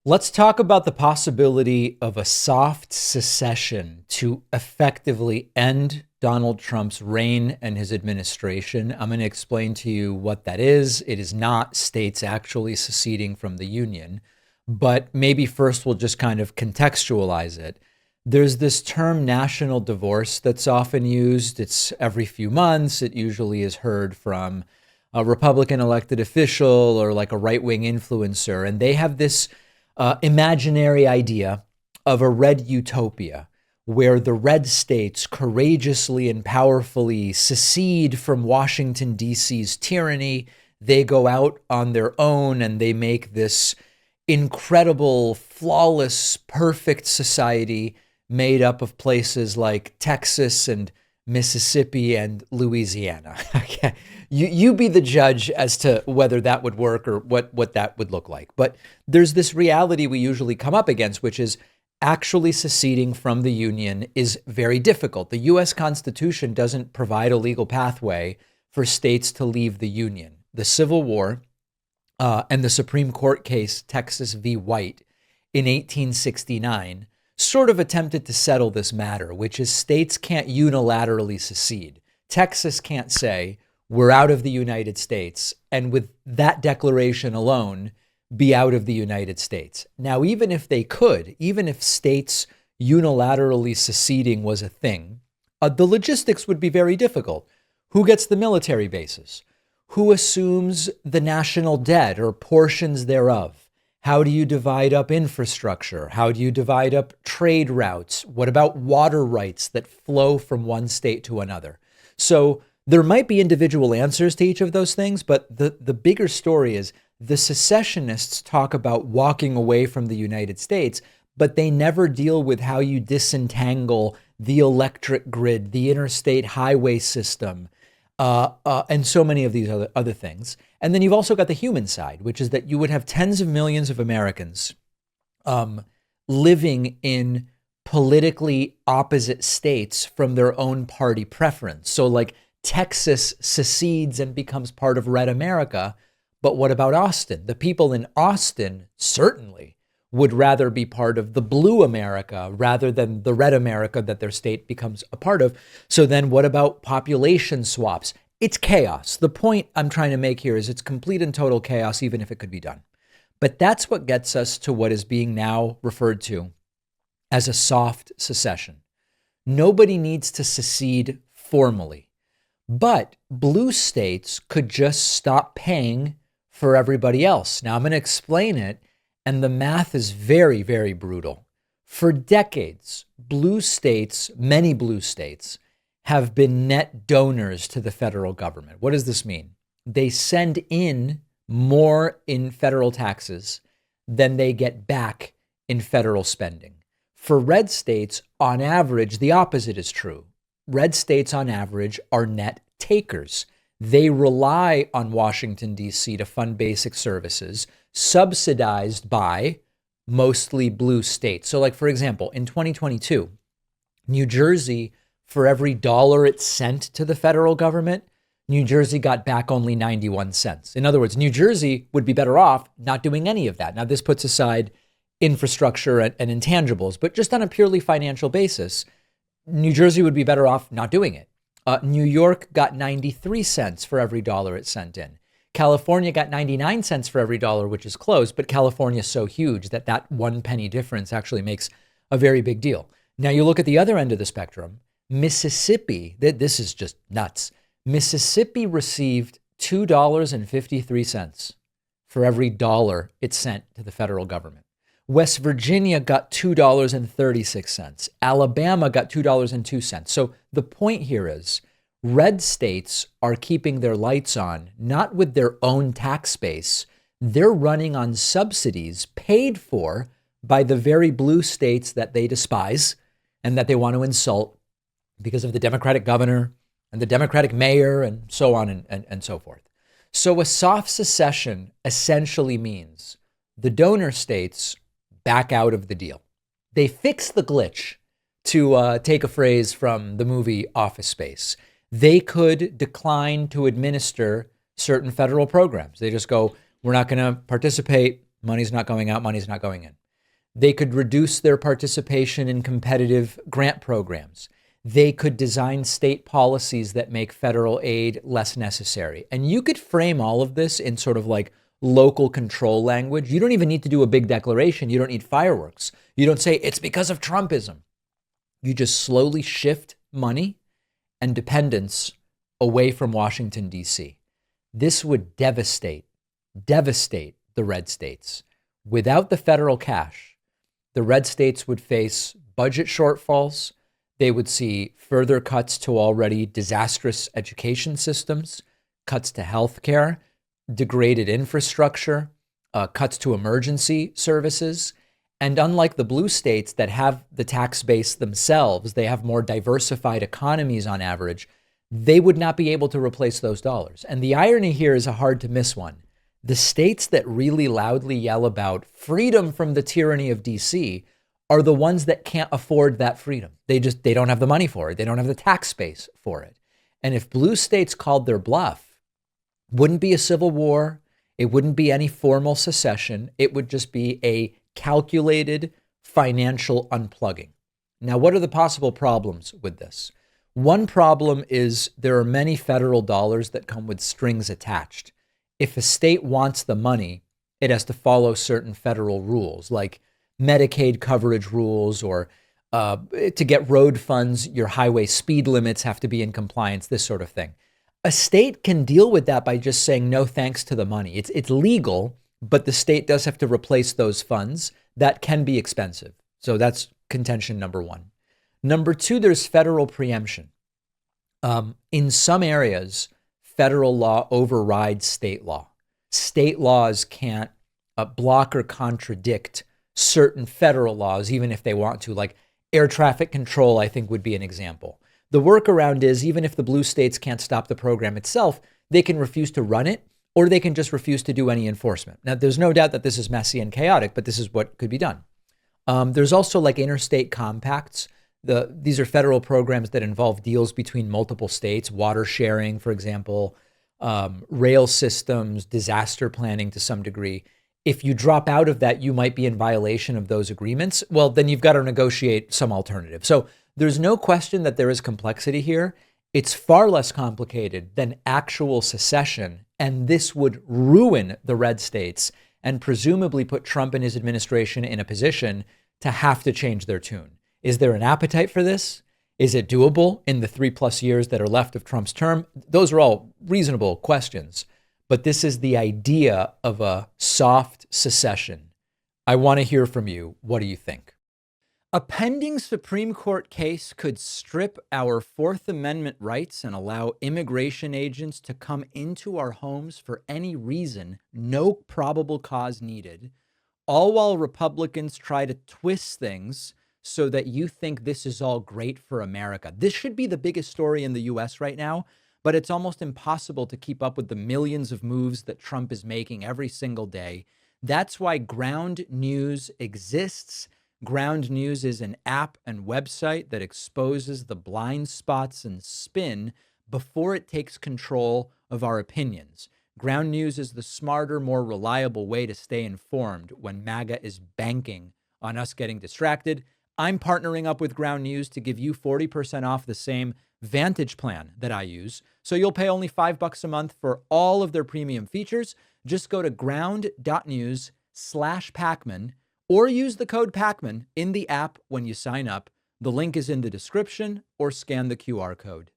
Let's talk about the possibility of a soft secession to effectively end Donald Trump's reign and his administration. I'm going to explain to you what that is. It is not states actually seceding from the Union, but maybe first we'll just kind of contextualize it. There's this term national divorce that's often used. It's every few months. It usually is heard from a Republican elected official or like a right wing influencer. And they have this imaginary idea of a red utopia where the red states courageously and powerfully secede from Washington, D.C.'s tyranny. They go out on their own and they make this incredible, flawless, perfect society made up of places like Texas and Mississippi and Louisiana. Okay. You be the judge as to whether that would work or what that would look like. But there's this reality we usually come up against, which is actually seceding from the Union is very difficult. The US Constitution doesn't provide a legal pathway for states to leave the Union. The Civil War and the Supreme Court case, Texas v. White, in 1869, sort of attempted to settle this matter, which is states can't unilaterally secede. Texas can't say, we're out of the United States, and with that declaration alone, be out of the United States. Now, even if they could, even if states unilaterally seceding was a thing, the logistics would be very difficult. Who gets the military bases? Who assumes the national debt or portions thereof? How do you divide up infrastructure? How do you divide up trade routes? What about water rights that flow from one state to another? So there might be individual answers to each of those things, but the bigger story is the secessionists talk about walking away from the United States, but they never deal with how you disentangle the electric grid, the interstate highway system, and so many of these other things. And then you've also got the human side, which is that you would have tens of millions of Americans living in politically opposite states from their own party preference. So like Texas secedes and becomes part of Red America. But what about Austin? The people in Austin certainly would rather be part of the blue America rather than the red America that their state becomes a part of. So then what about population swaps? It's chaos. The point I'm trying to make here is it's complete and total chaos, even if it could be done. But that's what gets us to what is being now referred to as a soft secession. Nobody needs to secede formally. But blue states could just stop paying for everybody else. Now, I'm going to explain it, and the math is very, very brutal. For decades, blue states, many blue states, have been net donors to the federal government. What does this mean? They send in more in federal taxes than they get back in federal spending. For red states, on average, the opposite is true. Red states, on average, are net takers. They rely on Washington, D.C. to fund basic services, subsidized by mostly blue states. So like, for example, in 2022, New Jersey, for every dollar it sent to the federal government, New Jersey got back only 91 cents. In other words, New Jersey would be better off not doing any of that. Now, this puts aside infrastructure and intangibles, but just on a purely financial basis, New Jersey would be better off not doing it. New York got 93 cents for every dollar it sent in. California got 99 cents for every dollar, which is close, but California is so huge that that 1 penny difference actually makes a very big deal. Now you look at the other end of the spectrum, Mississippi, this is just nuts. Mississippi received $2.53 for every dollar it sent to the federal government. West Virginia got $2.36. Alabama got $2.02. So the point here is red states are keeping their lights on, not with their own tax base. They're running on subsidies paid for by the very blue states that they despise and that they want to insult because of the Democratic governor and the Democratic mayor and so on and so forth. So a soft secession essentially means the donor states back out of the deal. They fix the glitch, to take a phrase from the movie Office Space. They could decline to administer certain federal programs. They just go, we're not going to participate. Money's not going out, money's not going in. They could reduce their participation in competitive grant programs. They could design state policies that make federal aid less necessary. And you could frame all of this in sort of like local control language. You don't even need to do a big declaration. You don't need fireworks. You don't say it's because of Trumpism. You just slowly shift money and dependence away from Washington, D.C. This would devastate the red states. Without the federal cash, the red states would face budget shortfalls. They would see further cuts to already disastrous education systems, cuts to healthcare, degraded infrastructure, cuts to emergency services. And unlike the blue states that have the tax base themselves, they have more diversified economies on average, they would not be able to replace those dollars. And the irony here is a hard to miss one. The states that really loudly yell about freedom from the tyranny of DC are the ones that can't afford that freedom. They don't have the money for it. They don't have the tax base for it. And if blue states called their bluff, wouldn't be a civil war. It wouldn't be any formal secession. It would just be a calculated financial unplugging. Now, what are the possible problems with this? One problem is there are many federal dollars that come with strings attached. If a state wants the money, it has to follow certain federal rules, like Medicaid coverage rules, or to get road funds, your highway speed limits have to be in compliance, this sort of thing. A state can deal with that by just saying no thanks to the money. It's legal, but the state does have to replace those funds. That can be expensive. So that's contention number one. Number two, there's federal preemption. In some areas, federal law overrides state law. State laws can't block or contradict certain federal laws, even if they want to, like air traffic control, I think would be an example. The workaround is even if the blue states can't stop the program itself, they can refuse to run it, or they can just refuse to do any enforcement. Now, there's no doubt that this is messy and chaotic, but this is what could be done. There's also like interstate compacts. These are federal programs that involve deals between multiple states, water sharing, for example, rail systems, disaster planning to some degree. If you drop out of that, you might be in violation of those agreements. Well, then you've got to negotiate some alternative. So there's no question that there is complexity here. It's far less complicated than actual secession, and this would ruin the red states and presumably put Trump and his administration in a position to have to change their tune. Is there an appetite for this? Is it doable in the 3+ years that are left of Trump's term? Those are all reasonable questions, but this is the idea of a soft secession. I want to hear from you. What do you think? A pending Supreme Court case could strip our Fourth Amendment rights and allow immigration agents to come into our homes for any reason, no probable cause needed, all while Republicans try to twist things so that you think this is all great for America. This should be the biggest story in the US right now, but it's almost impossible to keep up with the millions of moves that Trump is making every single day. That's why Ground News exists. Ground News is an app and website that exposes the blind spots and spin before it takes control of our opinions. Ground News is the smarter, more reliable way to stay informed when MAGA is banking on us getting distracted. I'm partnering up with Ground News to give you 40% off the same Vantage plan that I use. So you'll pay only $5 a month for all of their premium features. Just go to ground.news/Pakman or use the code Pakman in the app when you sign up. The link is in the description or scan the QR code.